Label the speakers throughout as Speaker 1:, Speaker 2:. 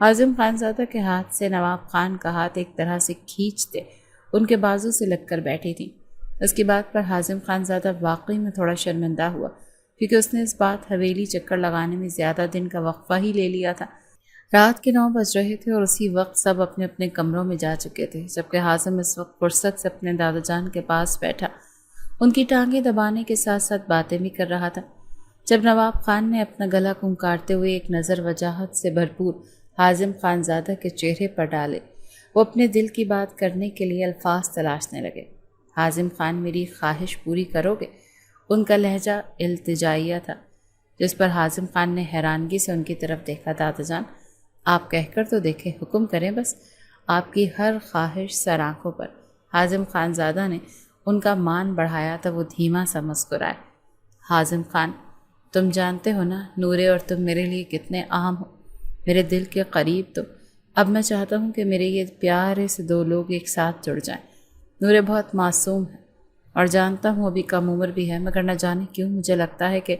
Speaker 1: حازم خانزادہ کے ہاتھ سے نواب خان کا ہاتھ ایک طرح سے کھینچتے ان کے بازو سے لگ کر بیٹھی تھیں۔ اس کی بات پر حازم خانزادہ واقعی میں تھوڑا شرمندہ ہوا، کیونکہ اس نے اس بات حویلی چکر لگانے میں زیادہ دن کا وقفہ ہی لے لیا تھا۔ رات کے 9 بج رہے تھے اور اسی وقت سب اپنے اپنے کمروں میں جا چکے تھے، جبکہ حازم اس وقت فرصت سے اپنے دادا جان کے پاس بیٹھا ان کی ٹانگیں دبانے کے ساتھ ساتھ باتیں بھی کر رہا تھا۔ جب نواب خان نے اپنا گلا کھنکارتے ہوئے ایک نظر وجاہت سے بھرپور حازم خانزادہ کے چہرے پر ڈالے، وہ اپنے دل کی بات کرنے کے لیے الفاظ تلاشنے لگے۔ حازم خان، میری خواہش پوری کرو گے؟ ان کا لہجہ التجائیہ تھا، جس پر حازم خان نے حیرانگی سے ان کی طرف دیکھا۔ دادا جان، آپ کہہ کر تو دیکھیں، حکم کریں بس، آپ کی ہر خواہش سر آنکھوں پر۔ حازم خانزادہ نے ان کا مان بڑھایا تو وہ دھیما سا مسکرائے۔ حازم خان، تم جانتے ہو نا نورے اور تم میرے لیے کتنے اہم ہو، میرے دل کے قریب تو۔ اب میں چاہتا ہوں کہ میرے یہ پیارے سے 2 لوگ ایک ساتھ جڑ جائیں۔ نورے بہت معصوم ہے اور جانتا ہوں ابھی کم عمر بھی ہے، مگر نہ جانے کیوں مجھے لگتا ہے کہ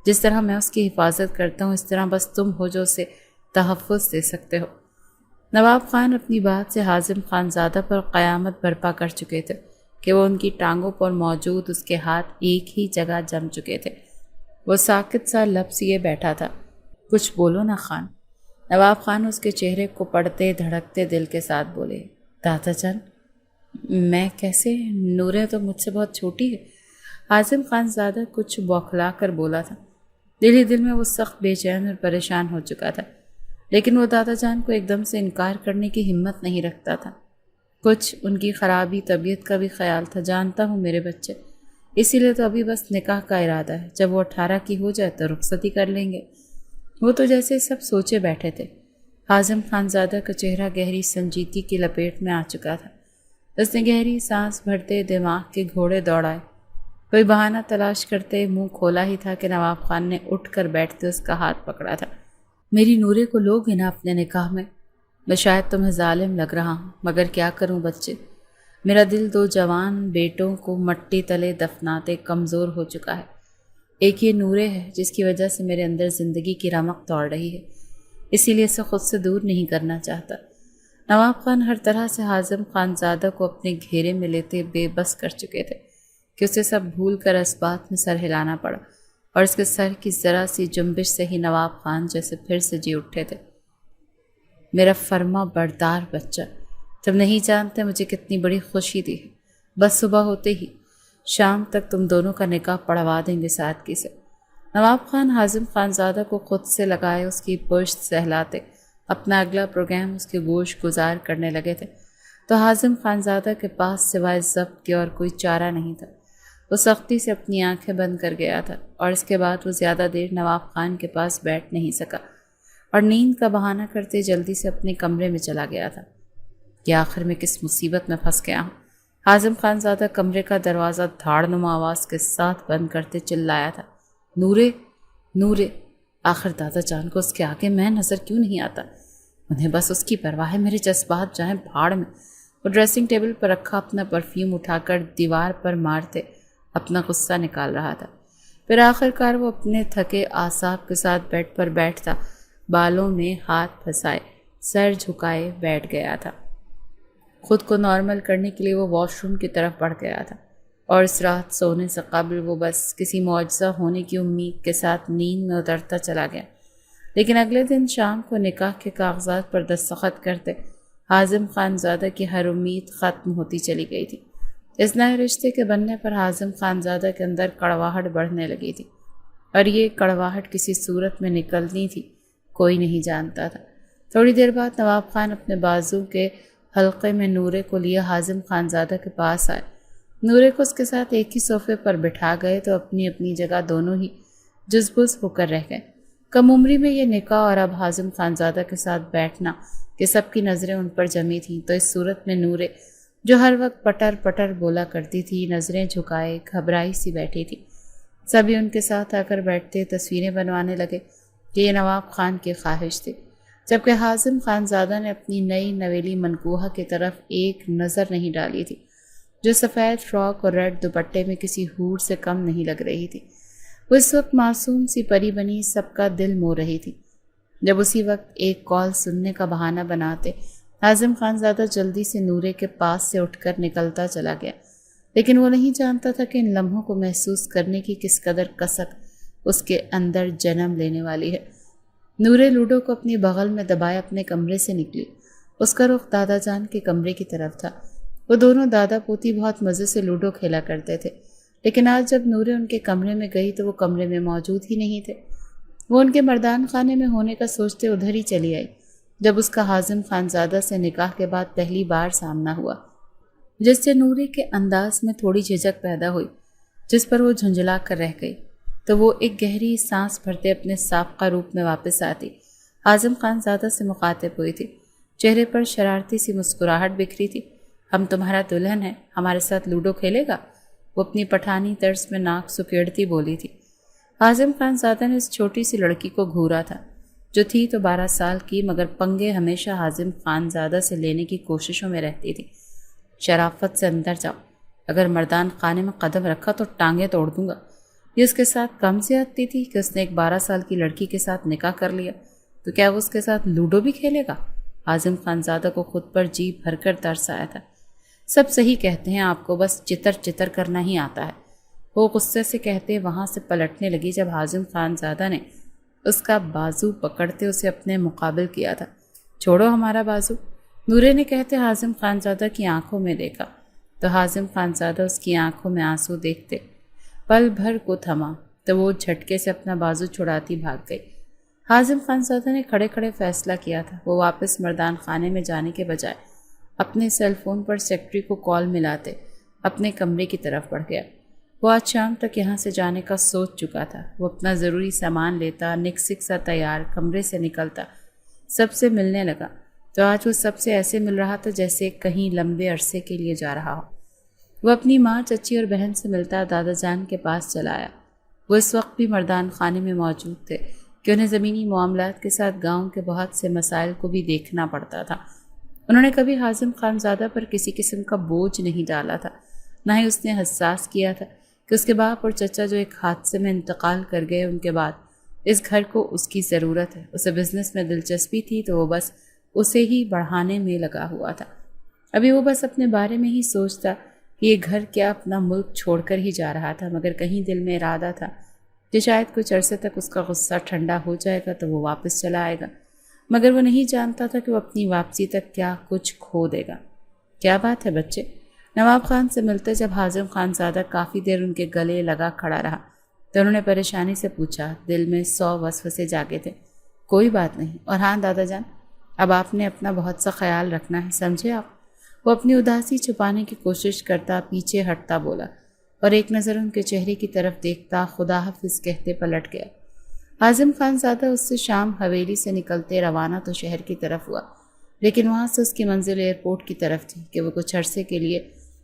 Speaker 1: جس طرح میں اس کی حفاظت کرتا ہوں، اس طرح بس تم ہو جو اسے تحفظ دے سکتے ہو۔ نواب خان اپنی بات سے حازم خانزادہ پر قیامت برپا کر چکے تھے کہ وہ ان کی ٹانگوں پر موجود اس کے ہاتھ ایک ہی جگہ جم چکے تھے۔ وہ ساکت سا لب لیے بیٹھا تھا۔ کچھ بولو نا خان۔ نواب خان اس کے چہرے کو پڑھتے دھڑکتے دل کے ساتھ بولے۔ دادا جان، میں کیسے؟ نورے تو مجھ سے بہت چھوٹی ہے۔ حازم خانزادہ کچھ بوکھلا کر بولا تھا۔ دل ہی دل میں وہ سخت بے چین اور پریشان ہو چکا تھا، لیکن وہ دادا جان کو ایک دم سے انکار کرنے کی ہمت نہیں رکھتا تھا۔ کچھ ان کی خرابی طبیعت کا بھی خیال تھا، جانتا ہوں میرے بچے، اسی لیے تو ابھی بس نکاح کا ارادہ ہے، جب وہ 18 کی ہو جائے تو رخصتی کر لیں گے۔ وہ تو جیسے سب سوچے بیٹھے تھے۔ حازم خانزادہ کا چہرہ گہری سنجیدگی کی لپیٹ میں آ چکا تھا۔ اس نے گہری سانس بھرتے دماغ کے گھوڑے دوڑائے، کوئی بہانہ تلاش کرتے منہ کھولا ہی تھا کہ نواب خان نے اٹھ کر بیٹھتے اس کا ہاتھ پکڑا تھا۔ میری نورے کو لوگ ہیں نا اپنے نکاح میں شاید تمہیں ظالم لگ رہا ہوں، مگر کیا کروں بچے، میرا دل 2 جوان بیٹوں کو مٹی تلے دفناتے کمزور ہو چکا ہے۔ ایک یہ نورے ہے جس کی وجہ سے میرے اندر زندگی کی رمق دوڑ رہی ہے، اسی لیے اسے خود سے دور نہیں کرنا چاہتا۔ نواب خان ہر طرح سے حازم خانزادہ کو اپنے گھیرے میں لیتے بے بس کر چکے تھے کہ اسے سب بھول کر اس بات میں سر ہلانا پڑا، اور اس کے سر کی ذرا سی جنبش سے ہی نواب خان جیسے پھر سے جی اٹھے تھے۔ میرا فرما بردار بچہ، تم نہیں جانتے مجھے کتنی بڑی خوشی دی ہے۔ بس صبح ہوتے ہی شام تک تم دونوں کا نکاح پڑھوا دیں گے سادگی سے۔ نواب خان حازم خانزادہ کو خود سے لگائے اس کی پشت سہلاتے اپنا اگلا پروگرام اس کے گوش گزار کرنے لگے تھے، تو حازم خانزادہ کے پاس سوائے ضبط کے اور کوئی چارہ نہیں تھا۔ وہ سختی سے اپنی آنکھیں بند کر گیا تھا، اور اس کے بعد وہ زیادہ دیر نواب خان کے پاس بیٹھ نہیں سکا اور نیند کا بہانہ کرتے جلدی سے اپنے کمرے میں چلا گیا تھا کہ آخر میں کس مصیبت میں پھنس گیا ہوں۔ حازم خانزادہ کمرے کا دروازہ دھاڑ نما آواز کے ساتھ بند کرتے چلایا تھا، نورے، نورے! آخر دادا جان کو اس کے آگے میں نظر کیوں نہیں آتا؟ انہیں بس اس کی پرواہ ہے، میرے جذبات جائیں بھاڑ میں۔ وہ ڈریسنگ ٹیبل پر رکھا اپنا پرفیوم اٹھا کر دیوار پر مارتے اپنا غصہ نکال رہا تھا۔ پھر آخر کار وہ اپنے تھکے اعصاب کے ساتھ بیڈ پر بیٹھتا، بالوں میں ہاتھ پھنسائے سر جھکائے بیٹھ گیا تھا۔ خود کو نارمل کرنے کے لیے وہ واش روم کی طرف بڑھ گیا تھا، اور اس رات سونے سے قبل وہ بس کسی معجزہ ہونے کی امید کے ساتھ نیند میں اترتا چلا گیا۔ لیکن اگلے دن شام کو نکاح کے کاغذات پر دستخط کرتے حازم خانزادہ کی ہر امید ختم ہوتی چلی گئی تھی۔ اس نئے رشتے کے بننے پر حازم خانزادہ کے اندر کڑواہٹ بڑھنے لگی تھی، اور یہ کڑواہٹ کسی صورت میں نکلنی تھی کوئی نہیں جانتا تھا۔ تھوڑی دیر بعد نواب خان اپنے بازو کے حلقے میں نورے کو لیے حازم خانزادہ کے پاس آئے۔ نورے کو اس کے ساتھ ایک ہی صوفے پر بٹھا گئے تو اپنی اپنی جگہ دونوں ہی جزبز ہو کر رہ گئے۔ کم عمری میں یہ نکاح اور اب حازم خانزادہ کے ساتھ بیٹھنا کہ سب کی نظریں ان پر جمی تھیں، تو اس صورت میں نورے جو ہر وقت پٹر پٹر بولا کرتی تھی، نظریں جھکائے گھبرائی سی بیٹھی تھی۔ سبھی ان کے ساتھ آ کر بیٹھتے تصویریں بنوانے لگے کہ یہ نواب خان کی خواہش تھی، جبکہ حازم خانزادہ نے اپنی نئی نویلی منکوحہ کی طرف ایک نظر نہیں ڈالی تھی، جو سفید فراک اور ریڈ دوپٹے میں کسی حور سے کم نہیں لگ رہی تھی۔ وہ اس وقت معصوم سی پری بنی سب کا دل مو رہی تھی۔ جب اسی وقت ایک کال سننے کا بہانہ بناتے حازم خان زادہ جلدی سے نورے کے پاس سے اٹھ کر نکلتا چلا گیا، لیکن وہ نہیں جانتا تھا کہ ان لمحوں کو محسوس کرنے کی کس قدر کسک اس کے اندر جنم لینے والی ہے۔ نورے لوڈو کو اپنی بغل میں دبائے اپنے کمرے سے نکلی۔ اس کا رخ دادا جان کے کمرے کی طرف تھا۔ وہ دونوں دادا پوتی بہت مزے سے لوڈو کھیلا کرتے تھے، لیکن آج جب نورے ان کے کمرے میں گئی تو وہ کمرے میں موجود ہی نہیں تھے۔ وہ ان کے مردان خانے میں ہونے کا سوچتے ادھر ہی چلی آئی جب اس کا حازم خانزادہ سے نکاح کے بعد پہلی بار سامنا ہوا، جس سے نورے کے انداز میں تھوڑی جھجک پیدا ہوئی، جس پر وہ جھنجھلا کر رہ گئی۔ تو وہ ایک گہری سانس بھرتے اپنے سابقہ روپ میں واپس آتی حازم خانزادہ سے مخاطب ہوئی تھی۔ چہرے پر شرارتی سی مسکراہٹ بکھری تھی۔ ہم تمہارا دلہن ہے، ہمارے ساتھ لوڈو کھیلے گا؟ وہ اپنی پٹھانی طرز میں ناک سکیڑتی بولی تھی۔ حازم خانزادہ نے اس چھوٹی سی لڑکی کو گھورا تھا، جو تھی تو 12 سال کی، مگر پنگے ہمیشہ حازم خانزادہ سے لینے کی کوششوں میں رہتی تھی۔ شرافت سے اندر جاؤ، اگر مردان خانے میں قدم رکھا تو ٹانگیں توڑ دوں گا۔ یہ اس کے ساتھ کم زیادتی تھی کہ اس نے ایک 12 سال کی لڑکی کے ساتھ نکاح کر لیا، تو کیا وہ اس کے ساتھ لوڈو بھی کھیلے گا؟ حازم خانزادہ کو خود پر جی بھر کر ترس آیا تھا۔ سب صحیح کہتے ہیں، آپ کو بس چتر چتر کرنا ہی آتا ہے، وہ غصے سے کہتے وہاں سے پلٹنے لگی جب حازم خانزادہ نے اس کا بازو پکڑتے اسے اپنے مقابل کیا تھا۔ چھوڑو ہمارا بازو، نورے نے کہتے حازم خانزادہ کی آنکھوں میں دیکھا تو حازم خانزادہ اس کی آنکھوں میں آنسو دیکھتے پل بھر کو تھما تو وہ جھٹکے سے اپنا بازو چھڑاتی بھاگ گئی۔ حازم خانزادہ نے کھڑے کھڑے فیصلہ کیا تھا۔ وہ واپس مردان خانے میں جانے کے بجائے اپنے سیل فون پر سیکرٹری کو کال ملاتے اپنے کمرے کی طرف بڑھ گیا۔ وہ آج شام تک یہاں سے جانے کا سوچ چکا تھا۔ وہ اپنا ضروری سامان لیتا، نکسک سا تیار کمرے سے نکلتا، سب سے ملنے لگا، تو آج وہ سب سے ایسے مل رہا تھا جیسے کہیں لمبے عرصے کے لیے جا رہا ہو۔ وہ اپنی ماں، چچی اور بہن سے ملتا دادا جان کے پاس چلا آیا۔ وہ اس وقت بھی مردان خانے میں موجود تھے کہ انہیں زمینی معاملات کے ساتھ گاؤں کے بہت سے مسائل کو بھی دیکھنا پڑتا تھا۔ انہوں نے کبھی حازم خانزادہ پر کسی قسم کا بوجھ نہیں ڈالا تھا، نہ ہی اس نے حساس کیا تھا کہ اس کے باپ اور چچا جو ایک حادثے میں انتقال کر گئے، ان کے بعد اس گھر کو اس کی ضرورت ہے۔ اسے بزنس میں دلچسپی تھی تو وہ بس اسے ہی بڑھانے میں لگا ہوا تھا۔ ابھی وہ بس اپنے بارے میں ہی سوچتا کہ یہ گھر کیا اپنا ملک چھوڑ کر ہی جا رہا تھا، مگر کہیں دل میں ارادہ تھا کہ شاید کچھ عرصے تک اس کا غصہ ٹھنڈا ہو جائے گا تو وہ واپس چلا آئے گا، مگر وہ نہیں جانتا تھا کہ وہ اپنی واپسی تک کیا کچھ کھو دے گا۔ کیا بات ہے بچے؟ نواب خان سے ملتے جب حازم خانزادہ کافی دیر ان کے گلے لگا کھڑا رہا تو انہوں نے پریشانی سے پوچھا۔ دل میں 100 وسوسے جاگے تھے۔ کوئی بات نہیں، اور ہاں دادا جان، اب آپ نے اپنا بہت سا خیال رکھنا ہے، سمجھے آپ؟ وہ اپنی اداسی چھپانے کی کوشش کرتا پیچھے ہٹتا بولا، اور ایک نظر ان کے چہرے کی طرف دیکھتا خدا حافظ کہتے پلٹ گیا۔ حازم خانزادہ اس سے شام حویلی سے نکلتے روانہ تو شہر کی طرف ہوا، لیکن وہاں سے اس کی منزل ایئرپورٹ کی طرف تھی کہ وہ کچھ عرصے کے لیے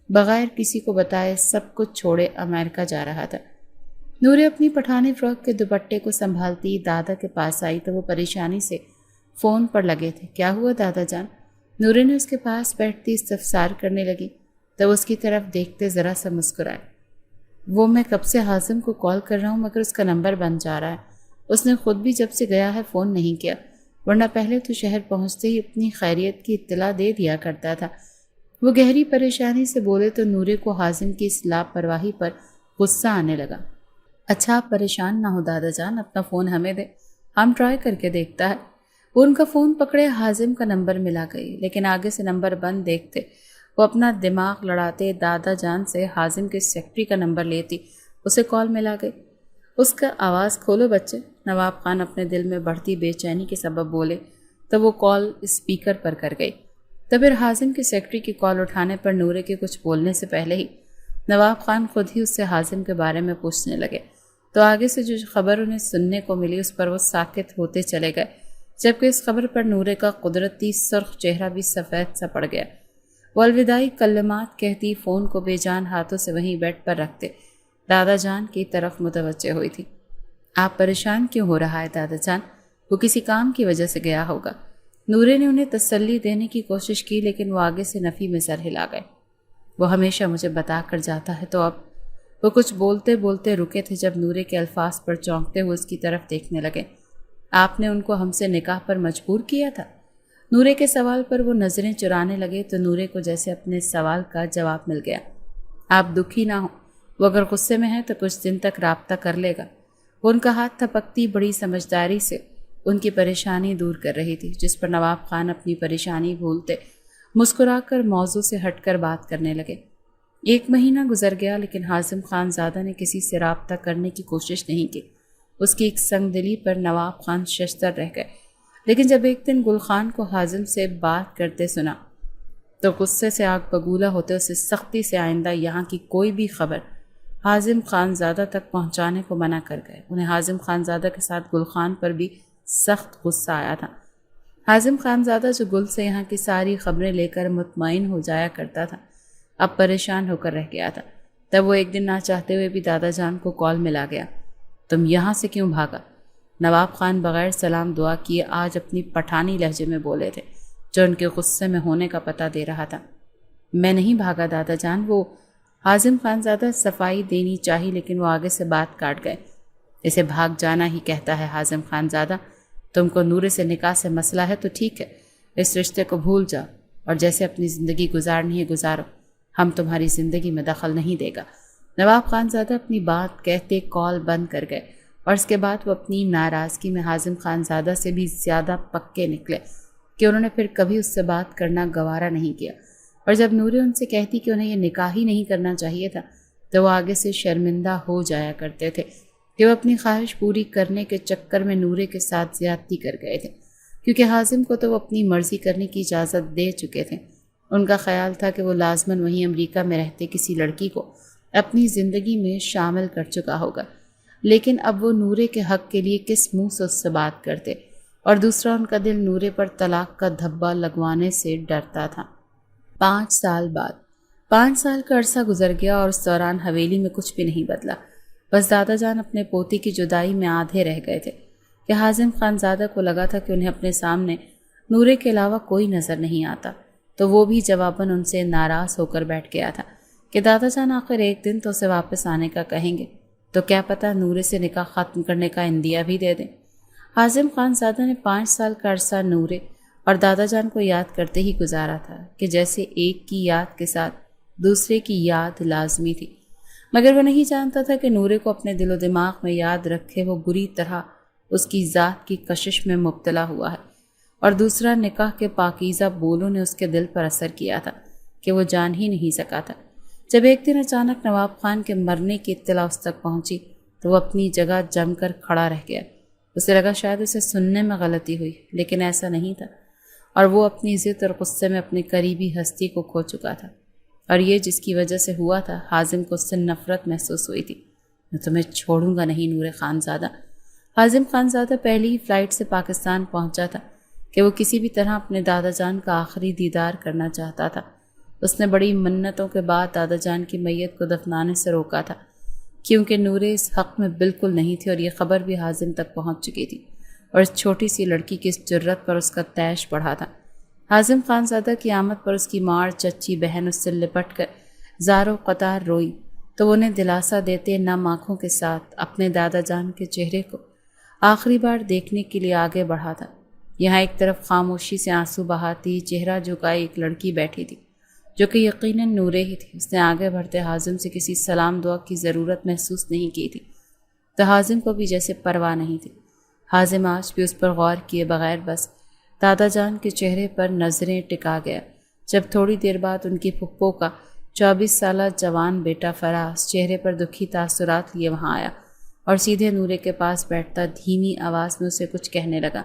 Speaker 1: بغیر کسی کو بتائے سب کچھ چھوڑے امریکہ جا رہا تھا۔ نورے اپنی پٹھانی فراک کے دوپٹے کو سنبھالتی دادا کے پاس آئی تو وہ پریشانی سے فون پر لگے تھے۔ کیا ہوا دادا جان؟ نورے نے اس کے پاس بیٹھتی استفسار کرنے لگی تو اس کی طرف دیکھتے ذرا سا مسکرائے۔ وہ میں کب سے حازم کو کال کر رہا ہوں مگر اس کا نمبر بند جا رہا ہے۔ اس نے خود بھی جب سے گیا ہے فون نہیں کیا، ورنہ پہلے تو شہر پہنچتے ہی اپنی خیریت کی اطلاع دے دیا کرتا تھا۔ وہ گہری پریشانی سے بولے تو نورے کو حازم کی اس لاپرواہی پر غصہ آنے لگا۔ اچھا آپ پریشان نہ ہو دادا جان، اپنا فون ہمیں دے، ہم ٹرائی کر کے دیکھتا ہے۔ وہ ان کا فون پکڑے حازم کا نمبر ملا گئی، لیکن آگے سے نمبر بند دیکھتے وہ اپنا دماغ لڑاتے دادا جان سے حازم کے سیکرٹری کا نمبر لیتی اسے کال ملا گئی۔ اس کا آواز کھولو بچے، نواب خان اپنے دل میں بڑھتی بے چینی کے سبب بولے تو وہ کال اسپیکر پر کر گئی۔ تو پھر حازم کے سیکرٹری کی کال اٹھانے پر نورے کے کچھ بولنے سے پہلے ہی نواب خان خود ہی اس سے حازم کے بارے میں پوچھنے لگے، تو آگے سے جو خبر انہیں سننے کو ملی اس پر وہ ساکت ہوتے چلے گئے، جبکہ اس خبر پر نورے کا قدرتی سرخ چہرہ بھی سفید سا پڑ گیا۔ وہ الوداعی کلمات کہتی فون کو بے جان ہاتھوں سے وہیں بیڈ پر رکھتے دادا جان کی طرف متوجہ ہوئی تھی۔ آپ پریشان کیوں ہو رہا ہے دادا جان؟ وہ کسی کام کی وجہ سے گیا ہوگا۔ نورے نے انہیں تسلی دینے کی کوشش کی، لیکن وہ آگے سے نفی میں سر ہلا گئے۔ وہ ہمیشہ مجھے بتا کر جاتا ہے تو اب وہ کچھ بولتے بولتے رکے تھے جب نورے کے الفاظ پر چونکتے ہوئے اس کی طرف دیکھنے لگے۔ آپ نے ان کو ہم سے نکاح پر مجبور کیا تھا؟ نورے کے سوال پر وہ نظریں چرانے لگے تو نورے کو جیسے اپنے سوال کا جواب مل گیا۔ آپ دکھی نہ ہو، وہ اگر غصے میں ہے تو کچھ دن تک رابطہ کر لے گا۔ وہ ان کا ہاتھ تھپکتی بڑی سمجھداری سے ان کی پریشانی دور کر رہی تھی، جس پر نواب خان اپنی پریشانی بھولتے مسکرا کر موضوع سے ہٹ کر بات کرنے لگے۔ 1 مہینہ گزر گیا لیکن حازم خان زادہ نے کسی سے رابطہ کرنے کی کوشش نہیں کی۔ اس کی ایک سنگ دلی پر نواب خان ششدر رہ گئے، لیکن جب ایک دن گل خان کو حازم سے بات کرتے سنا تو غصے سے آگ بگولا ہوتے اسے سختی سے آئندہ یہاں کی کوئی بھی خبر حازم خان زادہ تک پہنچانے کو منع کر گئے۔ انہیں حازم خان زادہ کے ساتھ گل خان پر بھی سخت غصہ آیا تھا۔ حازم خان زادہ جو گل سے یہاں کی ساری خبریں لے کر مطمئن ہو جایا کرتا تھا، اب پریشان ہو کر رہ گیا تھا۔ تب وہ ایک دن نہ چاہتے ہوئے بھی دادا جان کو کال ملا گیا۔ تم یہاں سے کیوں بھاگا؟ نواب خان بغیر سلام دعا کیے آج اپنی پٹھانی لہجے میں بولے تھے، جو ان کے غصے میں ہونے کا پتہ دے رہا تھا۔ میں نہیں بھاگا دادا جان، وہ حازم خان زادہ صفائی دینی چاہی لیکن وہ آگے سے بات کاٹ گئے۔ اسے بھاگ جانا ہی کہتا ہے حازم خان زادہ۔ تم کو نورے سے نکاح سے مسئلہ ہے تو ٹھیک ہے، اس رشتے کو بھول جاؤ اور جیسے اپنی زندگی گزارنی ہے گزارو، ہم تمہاری زندگی میں دخل نہیں دے گا۔ نواب خان زادہ اپنی بات کہتے کال بند کر گئے اور اس کے بعد وہ اپنی ناراضگی میں حازم خان زادہ سے بھی زیادہ پکے نکلے کہ انہوں نے پھر کبھی اس سے بات کرنا گوارا نہیں کیا، اور جب نورے ان سے کہتی کہ انہیں یہ نکاح ہی نہیں کرنا چاہیے تھا تو وہ آگے سے شرمندہ ہو جایا کرتے تھے کہ وہ اپنی خواہش پوری کرنے کے چکر میں نورے کے ساتھ زیادتی کر گئے تھے، کیونکہ حازم کو تو وہ اپنی مرضی کرنے کی اجازت دے چکے تھے۔ ان کا خیال تھا کہ وہ لازماً وہیں امریکہ میں رہتے کسی لڑکی کو اپنی زندگی میں شامل کر چکا ہوگا، لیکن اب وہ نورے کے حق کے لیے کس منہ سے اس سے بات کرتے، اور دوسرا ان کا دل نورے پر طلاق کا دھبا لگوانے سے ڈرتا تھا۔ 5 سال بعد 5 سال کا عرصہ گزر گیا اور اس دوران حویلی میں کچھ بھی نہیں بدلا، بس دادا جان اپنے پوتی کی جدائی میں آدھے رہ گئے تھے کہ حازم خان زادہ کو لگا تھا کہ انہیں اپنے سامنے نورے کے علاوہ کوئی نظر نہیں آتا، تو وہ بھی جواباً ان سے ناراض ہو کر بیٹھ گیا تھا کہ دادا جان آخر ایک دن تو اسے واپس آنے کا کہیں گے تو کیا پتہ نورے سے نکاح ختم کرنے کا عندیہ بھی دے دیں۔ حازم خان زادہ نے 5 سال کا عرصہ نورے اور دادا جان کو یاد کرتے ہی گزارا تھا کہ جیسے ایک کی یاد کے ساتھ دوسرے کی یاد لازمی تھی، مگر وہ نہیں جانتا تھا کہ نورے کو اپنے دل و دماغ میں یاد رکھے وہ بری طرح اس کی ذات کی کشش میں مبتلا ہوا ہے، اور دوسرا نکاح کے پاکیزہ بولوں نے اس کے دل پر اثر کیا تھا کہ وہ جان ہی نہیں سکا تھا۔ جب ایک دن اچانک نواب خان کے مرنے کی اطلاع اس تک پہنچی تو وہ اپنی جگہ جم کر کھڑا رہ گیا۔ اسے لگا شاید اسے سننے میں غلطی ہوئی، لیکن ایسا نہیں تھا، اور وہ اپنی ضد اور غصے میں اپنی قریبی ہستی کو کھو چکا تھا، اور یہ جس کی وجہ سے ہوا تھا۔ حازم کو اس سے نفرت محسوس ہوئی تھی۔ میں تمہیں چھوڑوں گا نہیں نورے خان زادہ۔ حازم خان زادہ پہلی ہی فلائٹ سے پاکستان پہنچا تھا کہ وہ کسی بھی طرح اپنے دادا جان کا آخری دیدار کرنا چاہتا تھا۔ اس نے بڑی منتوں کے بعد دادا جان کی میت کو دفنانے سے روکا تھا، کیونکہ نورے اس حق میں بالکل نہیں تھی، اور یہ خبر بھی حازم تک پہنچ چکی تھی، اور اس چھوٹی سی لڑکی کی اس جرت پر اس کا تیش بڑھا تھا۔ حازم خان زادہ کی آمد پر اس کی ماں اور چچی بہن اس سے لپٹ کر زاروں قطار روئی تو انہیں دلاسا دیتے نم آنکھوں کے ساتھ اپنے دادا جان کے چہرے کو آخری بار دیکھنے کے لیے آگے بڑھا تھا۔ یہاں ایک طرف خاموشی سے آنسو بہاتی چہرہ جھکائے ایک لڑکی بیٹھی تھی جو کہ یقیناً نورے ہی تھی۔ اس نے آگے بڑھتے حازم سے کسی سلام دعا کی ضرورت محسوس نہیں کی تھی، تو حازم کو بھی جیسے پرواہ نہیں تھی۔ حازم آج بھی اس پر غور کیے بغیر بس دادا جان کے چہرے پر نظریں ٹکا گیا، جب تھوڑی دیر بعد ان کی پھپھو کا 24 سالہ جوان بیٹا فراز چہرے پر دکھی تاثرات لیے وہاں آیا اور سیدھے نورے کے پاس بیٹھتا دھیمی آواز میں اسے کچھ کہنے لگا۔